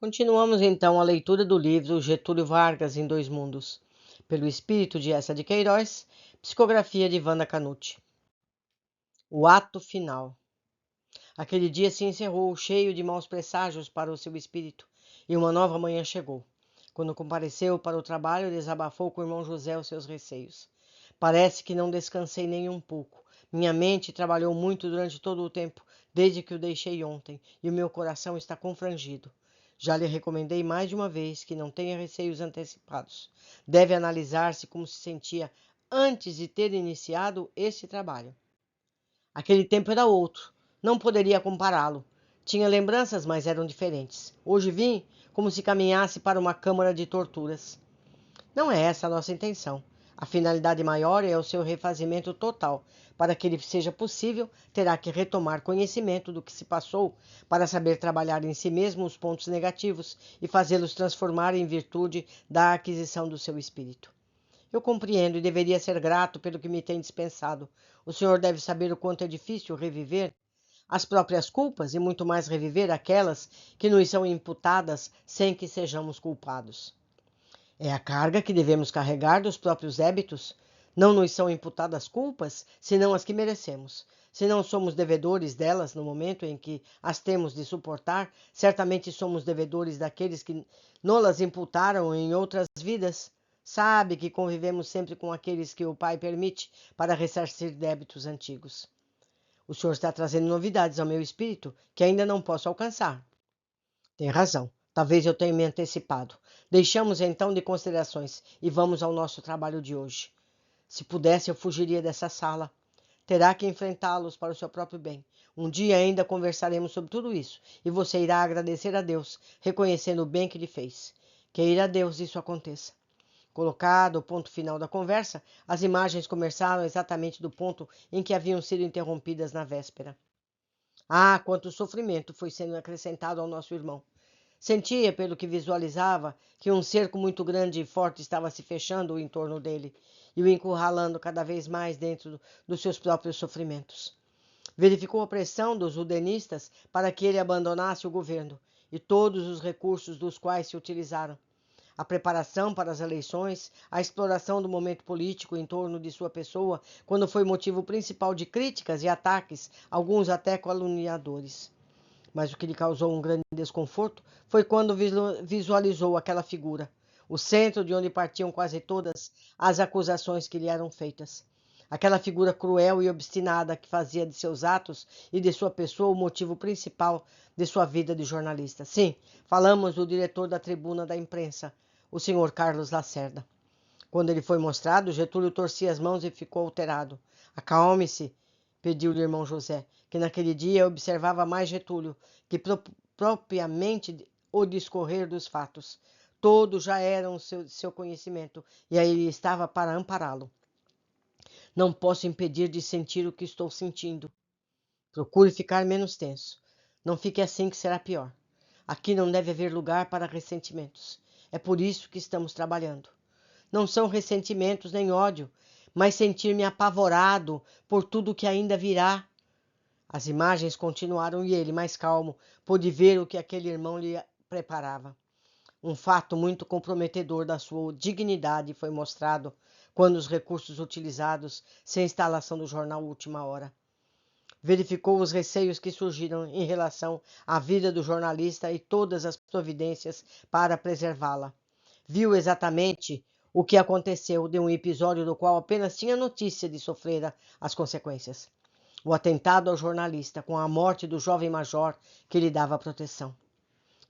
Continuamos então a leitura do livro Getúlio Vargas em Dois Mundos, pelo espírito de Eça de Queiroz, psicografia de Wanda Canuti. O ato final. Aquele dia se encerrou, cheio de maus presságios para o seu espírito, e uma nova manhã chegou. Quando compareceu para o trabalho, desabafou com o irmão José os seus receios. Parece que não descansei nem um pouco. Minha mente trabalhou muito durante todo o tempo, desde que o deixei ontem, e o meu coração está confrangido. Já lhe recomendei mais de uma vez que não tenha receios antecipados. Deve analisar-se como se sentia antes de ter iniciado esse trabalho. Aquele tempo era outro. Não poderia compará-lo. Tinha lembranças, mas eram diferentes. Hoje vim como se caminhasse para uma câmara de torturas. Não é essa a nossa intenção. A finalidade maior é o seu refazimento total. Para que ele seja possível, terá que retomar conhecimento do que se passou para saber trabalhar em si mesmo os pontos negativos e fazê-los transformar em virtude da aquisição do seu espírito. Eu compreendo e deveria ser grato pelo que me tem dispensado. O senhor deve saber o quanto é difícil reviver as próprias culpas e muito mais reviver aquelas que nos são imputadas sem que sejamos culpados. É a carga que devemos carregar dos próprios débitos. Não nos são imputadas culpas, senão as que merecemos. Se não somos devedores delas no momento em que as temos de suportar, certamente somos devedores daqueles que nos-las imputaram em outras vidas. Sabe que convivemos sempre com aqueles que o Pai permite para ressarcir débitos antigos. O senhor está trazendo novidades ao meu espírito que ainda não posso alcançar. Tem razão. Talvez eu tenha me antecipado. Deixamos então de considerações e vamos ao nosso trabalho de hoje. Se pudesse, eu fugiria dessa sala. Terá que enfrentá-los para o seu próprio bem. Um dia ainda conversaremos sobre tudo isso e você irá agradecer a Deus, reconhecendo o bem que lhe fez. Queira Deus isso aconteça. Colocado o ponto final da conversa, as imagens começaram exatamente do ponto em que haviam sido interrompidas na véspera. Ah, quanto sofrimento foi sendo acrescentado ao nosso irmão. Sentia, pelo que visualizava, que um cerco muito grande e forte estava se fechando em torno dele e o encurralando cada vez mais dentro dos seus próprios sofrimentos. Verificou a pressão dos udenistas para que ele abandonasse o governo e todos os recursos dos quais se utilizaram. A preparação para as eleições, a exploração do momento político em torno de sua pessoa, quando foi motivo principal de críticas e ataques, alguns até caluniadores. Mas o que lhe causou um grande desconforto foi quando visualizou aquela figura, o centro de onde partiam quase todas as acusações que lhe eram feitas. Aquela figura cruel e obstinada que fazia de seus atos e de sua pessoa o motivo principal de sua vida de jornalista. Sim, falamos do diretor da Tribuna da Imprensa, o senhor Carlos Lacerda. Quando ele foi mostrado, Getúlio torcia as mãos e ficou alterado. Acalme-se, pediu-lhe o irmão José, que naquele dia observava mais Getúlio que propriamente o discorrer dos fatos. Todos já eram seu conhecimento, e aí ele estava para ampará-lo. Não posso impedir de sentir o que estou sentindo. Procure ficar menos tenso. Não fique assim que será pior. Aqui não deve haver lugar para ressentimentos. É por isso que estamos trabalhando. Não são ressentimentos nem ódio, mas sentir-me apavorado por tudo o que ainda virá. As imagens continuaram e ele, mais calmo, pôde ver o que aquele irmão lhe preparava. Um fato muito comprometedor da sua dignidade foi mostrado quando os recursos utilizados sem instalação do jornal Última Hora. Verificou os receios que surgiram em relação à vida do jornalista e todas as providências para preservá-la. Viu exatamente o que aconteceu de um episódio do qual apenas tinha notícia de sofrer as consequências. O atentado ao jornalista, com a morte do jovem major que lhe dava proteção.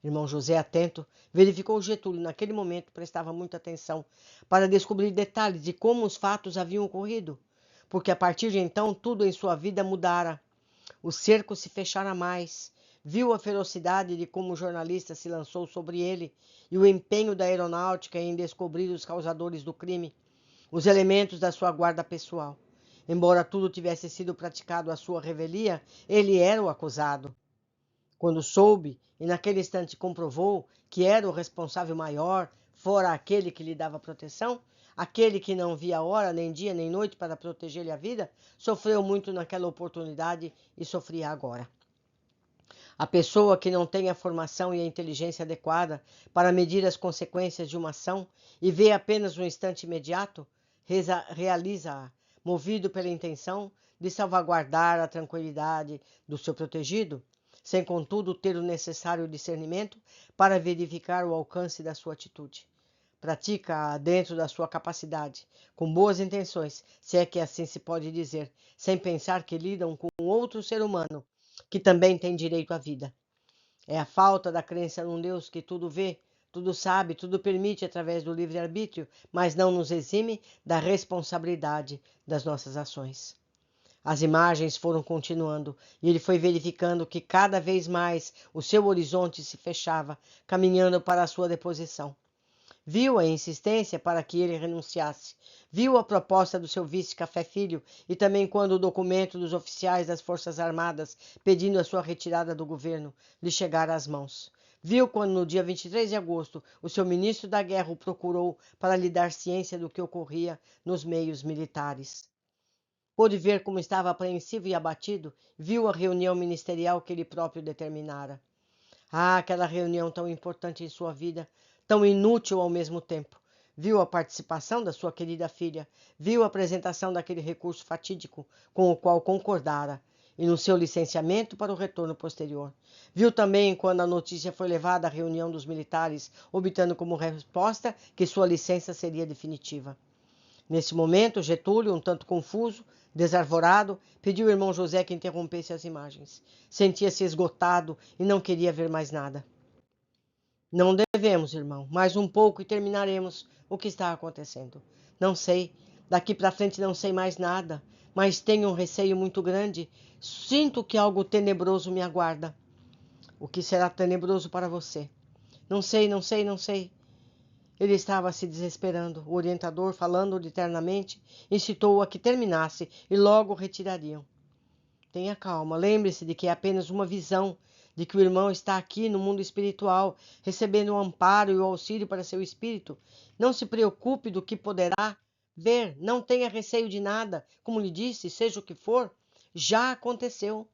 Irmão José, atento, verificou Getúlio. Naquele momento prestava muita atenção para descobrir detalhes de como os fatos haviam ocorrido, porque a partir de então tudo em sua vida mudara. O cerco se fechara mais. Viu a ferocidade de como o jornalista se lançou sobre ele e o empenho da aeronáutica em descobrir os causadores do crime, os elementos da sua guarda pessoal. Embora tudo tivesse sido praticado à sua revelia, ele era o acusado. Quando soube, e naquele instante comprovou, que era o responsável maior, fora aquele que lhe dava proteção, aquele que não via hora, nem dia, nem noite para proteger-lhe a vida, sofreu muito naquela oportunidade e sofria agora. A pessoa que não tem a formação e a inteligência adequada para medir as consequências de uma ação e vê apenas um instante imediato, realiza-a, movido pela intenção de salvaguardar a tranquilidade do seu protegido, sem contudo ter o necessário discernimento para verificar o alcance da sua atitude. Pratica-a dentro da sua capacidade, com boas intenções, se é que assim se pode dizer, sem pensar que lidam com outro ser humano, que também tem direito à vida. É a falta da crença num Deus que tudo vê, tudo sabe, tudo permite através do livre-arbítrio, mas não nos exime da responsabilidade das nossas ações. As imagens foram continuando e ele foi verificando que cada vez mais o seu horizonte se fechava, caminhando para a sua deposição. Viu a insistência para que ele renunciasse. Viu a proposta do seu vice Café Filho e também quando o documento dos oficiais das Forças Armadas pedindo a sua retirada do governo lhe chegara às mãos. Viu quando, no dia 23 de agosto, o seu ministro da Guerra o procurou para lhe dar ciência do que ocorria nos meios militares. Pôde ver como estava apreensivo e abatido. Viu a reunião ministerial que ele próprio determinara. Ah, aquela reunião tão importante em sua vida, tão inútil ao mesmo tempo. Viu a participação da sua querida filha, viu a apresentação daquele recurso fatídico com o qual concordara, e no seu licenciamento para o retorno posterior. Viu também quando a notícia foi levada à reunião dos militares, obtendo como resposta que sua licença seria definitiva. Nesse momento, Getúlio, um tanto confuso, desarvorado, pediu ao irmão José que interrompesse as imagens. Sentia-se esgotado e não queria ver mais nada. Não devemos, irmão. Mais um pouco e terminaremos o que está acontecendo. Não sei. Daqui para frente não sei mais nada, mas tenho um receio muito grande. Sinto que algo tenebroso me aguarda. O que será tenebroso para você? Não sei, não sei, não sei. Ele estava se desesperando. O orientador, falando-lhe ternamente, incitou-o a que terminasse e logo retirariam. Tenha calma, lembre-se de que é apenas uma visão, de que o irmão está aqui no mundo espiritual, recebendo o amparo e o auxílio para seu espírito. Não se preocupe do que poderá ver, não tenha receio de nada. Como lhe disse, seja o que for, já aconteceu.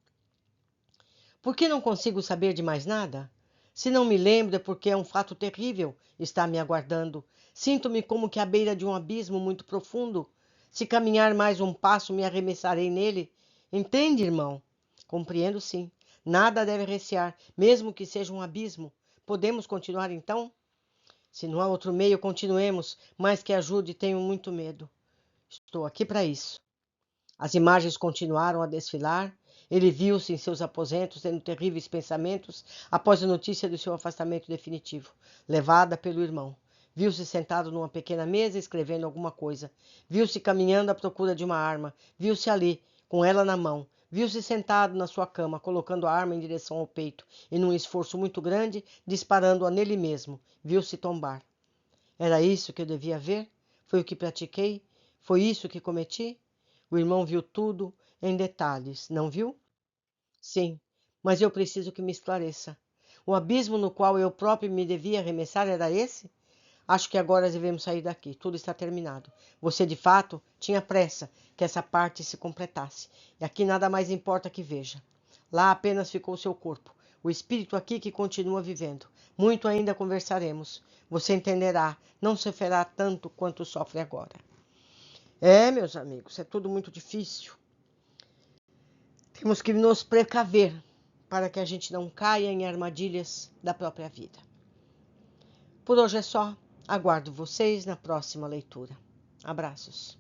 Por que não consigo saber de mais nada? Se não me lembro é porque é um fato terrível está me aguardando. Sinto-me como que à beira de um abismo muito profundo. Se caminhar mais um passo, me arremessarei nele. Entende, irmão? Compreendo, sim. Nada deve recear, mesmo que seja um abismo. Podemos continuar então? Se não há outro meio, continuemos, mas que ajude, tenho muito medo. Estou aqui para isso. As imagens continuaram a desfilar. Ele viu-se em seus aposentos, tendo terríveis pensamentos, após a notícia do seu afastamento definitivo, levada pelo irmão. Viu-se sentado numa pequena mesa, escrevendo alguma coisa. Viu-se caminhando à procura de uma arma. Viu-se ali, com ela na mão. Viu-se sentado na sua cama, colocando a arma em direção ao peito, e num esforço muito grande, disparando-a nele mesmo. Viu-se tombar. Era isso que eu devia ver? Foi o que pratiquei? Foi isso que cometi? O irmão viu tudo em detalhes, não viu? Sim, mas eu preciso que me esclareça. O abismo no qual eu próprio me devia arremessar era esse? Acho que agora devemos sair daqui. Tudo está terminado. Você, de fato, tinha pressa que essa parte se completasse. E aqui nada mais importa que veja. Lá apenas ficou seu corpo. O espírito aqui que continua vivendo. Muito ainda conversaremos. Você entenderá. Não sofrerá tanto quanto sofre agora. É, meus amigos, é tudo muito difícil. Temos que nos precaver para que a gente não caia em armadilhas da própria vida. Por hoje é só. Aguardo vocês na próxima leitura. Abraços.